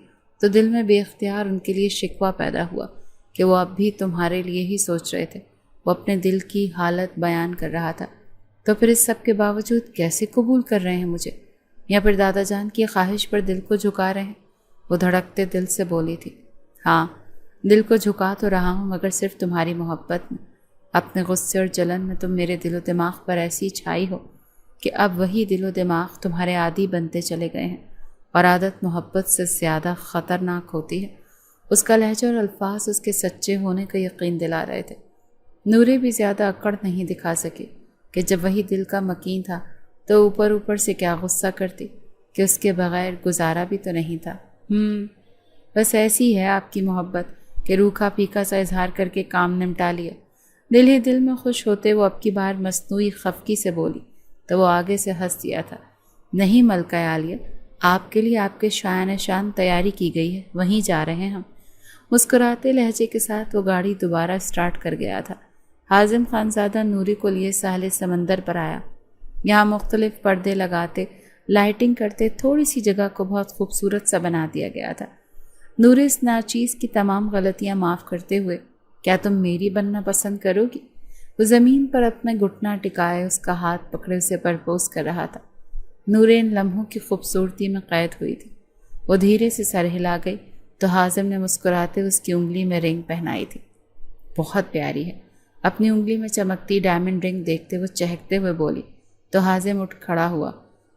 Speaker 1: تو دل میں بے اختیار ان کے لیے شکوہ پیدا ہوا کہ وہ اب بھی تمہارے لیے ہی سوچ رہے تھے۔ وہ اپنے دل کی حالت بیان کر رہا تھا۔ تو پھر اس سب کے باوجود کیسے قبول کر رہے ہیں مجھے، یا پھر دادا جان کی خواہش پر دل کو جھکا رہے ہیں؟ وہ دھڑکتے دل سے بولی تھی۔ ہاں، دل کو جھکا تو رہا ہوں، مگر صرف تمہاری محبت میں۔ اپنے غصے اور جلن میں تم میرے دل و دماغ پر ایسی چھائی ہو کہ اب وہی دل و دماغ تمہارے عادی بنتے چلے گئے ہیں، اور عادت محبت سے زیادہ خطرناک ہوتی ہے۔ اس کا لہجہ اور الفاظ اس کے سچے ہونے کا یقین دلا رہے تھے۔ نورے بھی زیادہ اکڑ نہیں دکھا سکی کہ جب وہی دل کا مکین تھا تو اوپر اوپر سے کیا غصہ کرتی کہ اس کے بغیر گزارا بھی تو نہیں تھا۔ بس ایسی ہے آپ کی محبت کہ روکھا پھیکا سا اظہار کر کے کام نمٹا لیا۔ دل ہی دل میں خوش ہوتے وہ اب کی بار مصنوعی خفگی سے بولی تو وہ آگے سے ہنس دیا تھا۔ نہیں ملکہ عالیہ، آپ کے لیے آپ کے شایان شان تیاری کی گئی ہے، وہیں جا رہے ہیں ہم۔ مسکراتے لہجے کے ساتھ وہ گاڑی دوبارہ سٹارٹ کر گیا تھا۔ حازم خانزادہ نوری کو لیے ساحل سمندر پر آیا۔ یہاں مختلف پردے لگاتے، لائٹنگ کرتے تھوڑی سی جگہ کو بہت خوبصورت سا بنا دیا گیا تھا۔ نوری اس ناچیز کی تمام غلطیاں معاف کرتے ہوئے، کیا تم میری بننا پسند کرو گی؟ وہ زمین پر اپنا گھٹنا ٹکائے اس کا ہاتھ پکڑے اسے پرپوز کر رہا تھا۔ نورے ان لمحوں کی خوبصورتی میں قید ہوئی تھی۔ وہ دھیرے سے سر ہلا گئی تو حازم نے مسکراتے اس کی انگلی میں رنگ پہنائی تھی۔ بہت پیاری ہے۔ اپنی انگلی میں چمکتی ڈائمنڈ رنگ دیکھتے وہ چہکتے ہوئے بولی تو حازم اٹھ کھڑا ہوا،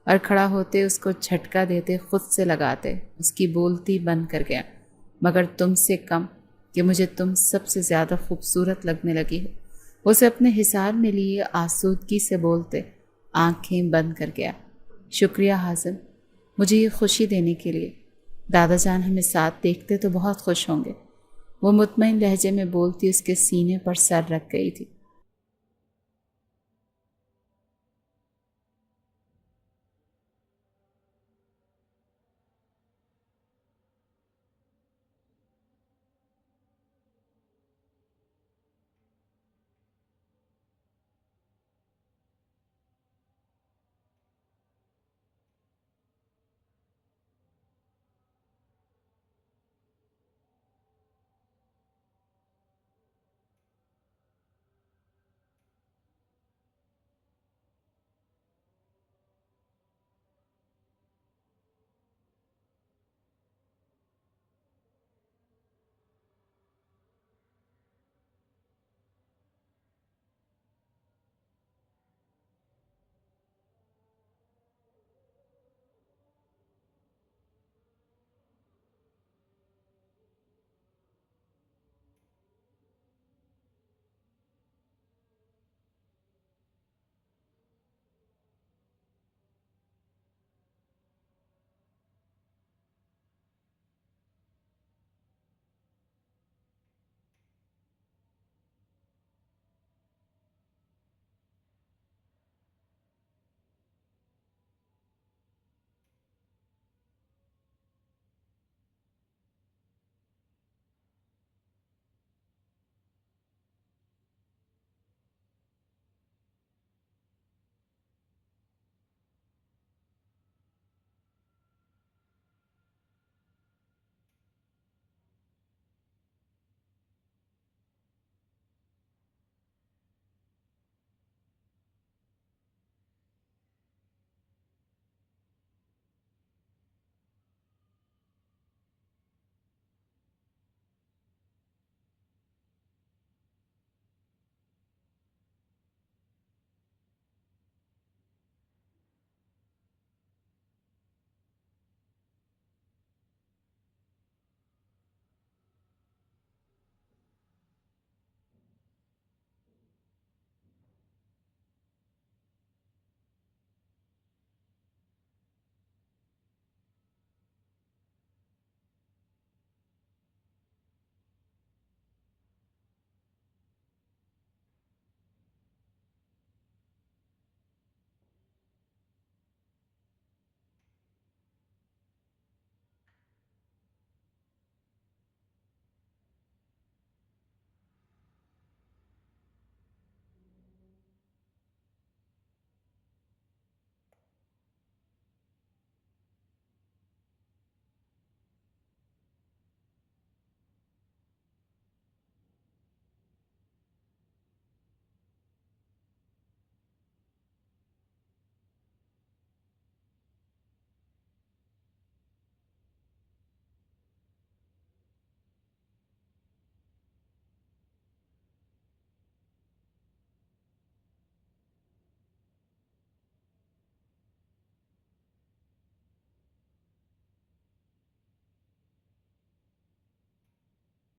Speaker 1: اور کھڑا ہوتے اس کو جھٹکا دیتے خود سے لگاتے اس کی بولتی بند کر گیا، مگر تم سے کم، کہ مجھے تم سب سے زیادہ خوبصورت لگنے لگی ہو۔ اسے اپنے حصار میں لیے آسودگی سے بولتے آنکھیں بند کر گیا۔ شکریہ حازم، مجھے یہ خوشی دینے کے لیے۔ دادا جان ہمیں ساتھ دیکھتے تو بہت خوش ہوں گے۔ وہ مطمئن لہجے میں بولتی اس کے سینے پر سر رکھ گئی تھی۔